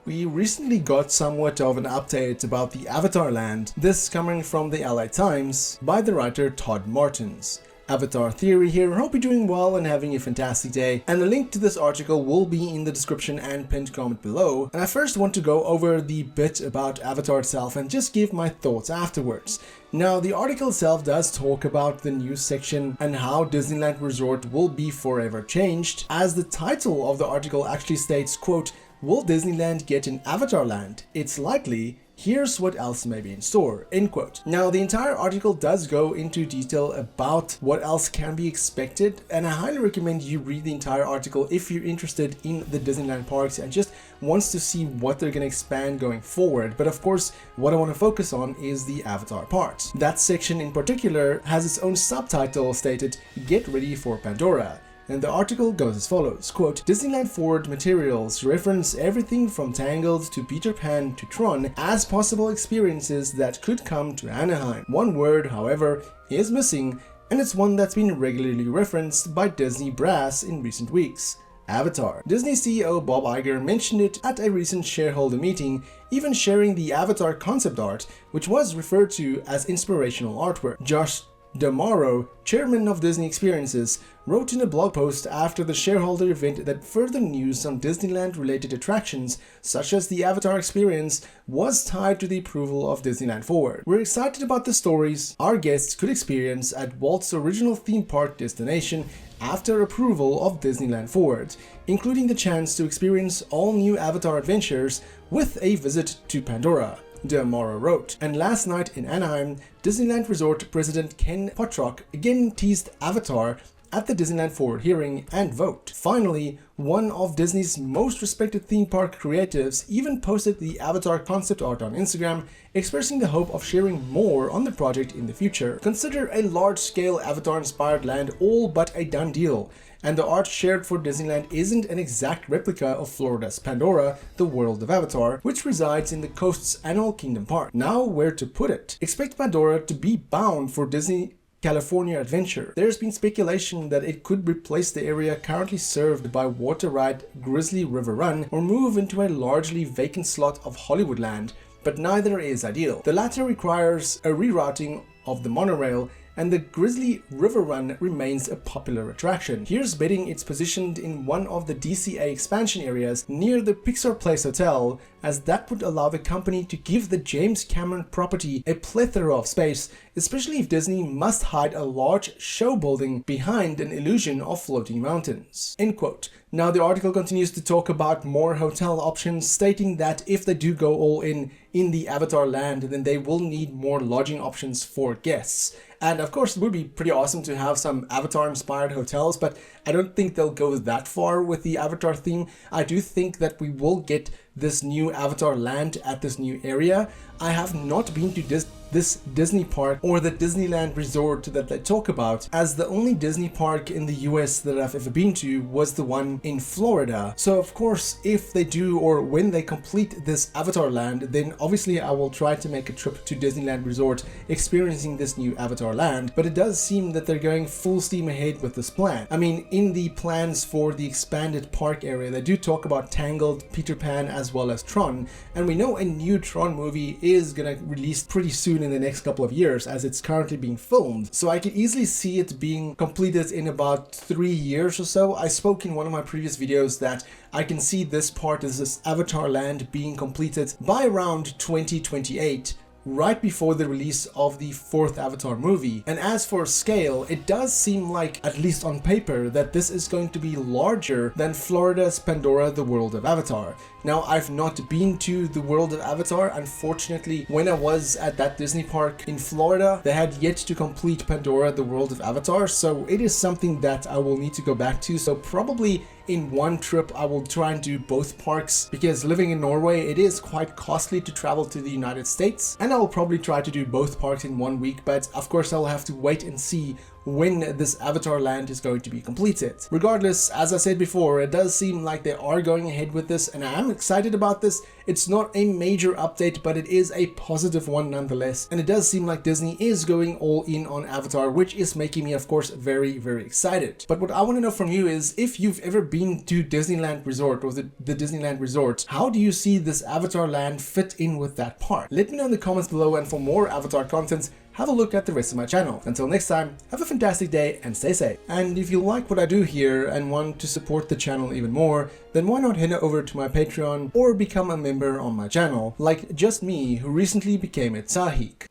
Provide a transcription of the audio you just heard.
we recently got somewhat of an update about the Avatar Land, this coming from the LA Times by the writer Todd Martins. Avatar Theory here, hope you're doing well and having a fantastic day, and a link to this article will be in the description and pinned comment below. And I first want to go over the bit about Avatar itself and just give my thoughts afterwards. Now, the article itself does talk about the news section and how Disneyland Resort will be forever changed, as the title of the article actually states, quote, "Will Disneyland get an Avatar Land? It's likely. Here's what else may be in store," end quote. Now, the entire article does go into detail about what else can be expected, and I highly recommend you read the entire article if you're interested in the Disneyland parks and just wants to see what they're going to expand going forward. But of course, what I want to focus on is the Avatar part. That section in particular has its own subtitle stated, "Get ready for Pandora." And the article goes as follows, quote, "Disneyland Forward materials reference everything from Tangled to Peter Pan to Tron as possible experiences that could come to Anaheim. One word, however, is missing, and it's one that's been regularly referenced by Disney brass in recent weeks: Avatar." Disney CEO Bob Iger mentioned it at a recent shareholder meeting, even sharing the Avatar concept art, which was referred to as inspirational artwork. Josh D'Amaro, chairman of Disney Experiences, wrote in a blog post after the shareholder event that further news on Disneyland-related attractions, such as the Avatar experience, was tied to the approval of Disneyland Forward. "We're excited about the stories our guests could experience at Walt's original theme park destination after approval of Disneyland Forward, including the chance to experience all new Avatar adventures with a visit to Pandora," D'Amaro wrote. And last night in Anaheim, Disneyland Resort President Ken Potrock again teased Avatar at the Disneyland Forward hearing and vote. Finally, one of Disney's most respected theme park creatives even posted the Avatar concept art on Instagram, expressing the hope of sharing more on the project in the future. "Consider a large-scale Avatar-inspired land all but a done deal, and the art shared for Disneyland isn't an exact replica of Florida's Pandora, the world of Avatar, which resides in the coast's Animal Kingdom Park. Now where to put it? Expect Pandora to be bound for Disney California Adventure. There's been speculation that it could replace the area currently served by water ride Grizzly River Run or move into a largely vacant slot of Hollywoodland, but neither is ideal. The latter requires a rerouting of the monorail, and the Grizzly River Run remains a popular attraction. Here's betting it's positioned in one of the DCA expansion areas near the Pixar Place Hotel, as that would allow the company to give the James Cameron property a plethora of space, especially if Disney must hide a large show building behind an illusion of floating mountains," end quote. Now, the article continues to talk about more hotel options, stating that if they do go all in the Avatar Land, then they will need more lodging options for guests. And of course, it would be pretty awesome to have some Avatar-inspired hotels, but I don't think they'll go that far with the Avatar theme. I do think that we will get this new Avatar Land at this new area. I have not been to this Disney park or the Disneyland Resort that they talk about, as the only Disney park in the US that I've ever been to was the one in Florida. So of course, if they do, or when they complete this Avatar Land, then obviously I will try to make a trip to Disneyland Resort experiencing this new Avatar Land. But it does seem that they're going full steam ahead with this plan. I mean, in the plans for the expanded park area, they do talk about Tangled, Peter Pan, as well as Tron, and we know a new Tron movie is gonna release pretty soon in the next couple of years, as it's currently being filmed. So I could easily see it being completed in about 3 years or so. I spoke in one of my previous videos that I can see this part, this Avatar Land, being completed by around 2028. Right before the release of the 4th Avatar movie. And as for scale, it does seem like, at least on paper, that this is going to be larger than Florida's Pandora, the world of Avatar. Now, I've not been to the world of Avatar. Unfortunately, when I was at that Disney park in Florida, they had yet to complete Pandora, the world of Avatar, so it is something that I will need to go back to. So probably in one trip I will try and do both parks, because living in Norway, it is quite costly to travel to the United States, and I will probably try to do both parks in 1 week, but of course I'll have to wait and see when this Avatar Land is going to be completed. Regardless, as I said before, it does seem like they are going ahead with this, and I am excited about this. It's not a major update, but it is a positive one nonetheless. And it does seem like Disney is going all in on Avatar, which is making me, of course, very, very excited. But what I want to know from you is, if you've ever been to Disneyland Resort or the Disneyland Resort, how do you see this Avatar land fit in with that park? Let me know in the comments below, and for more Avatar content, have a look at the rest of my channel. Until next time, have a fantastic day and stay safe. And if you like what I do here and want to support the channel even more, then why not head over to my Patreon or become a member on my channel, like just me, who recently became a Tsahik.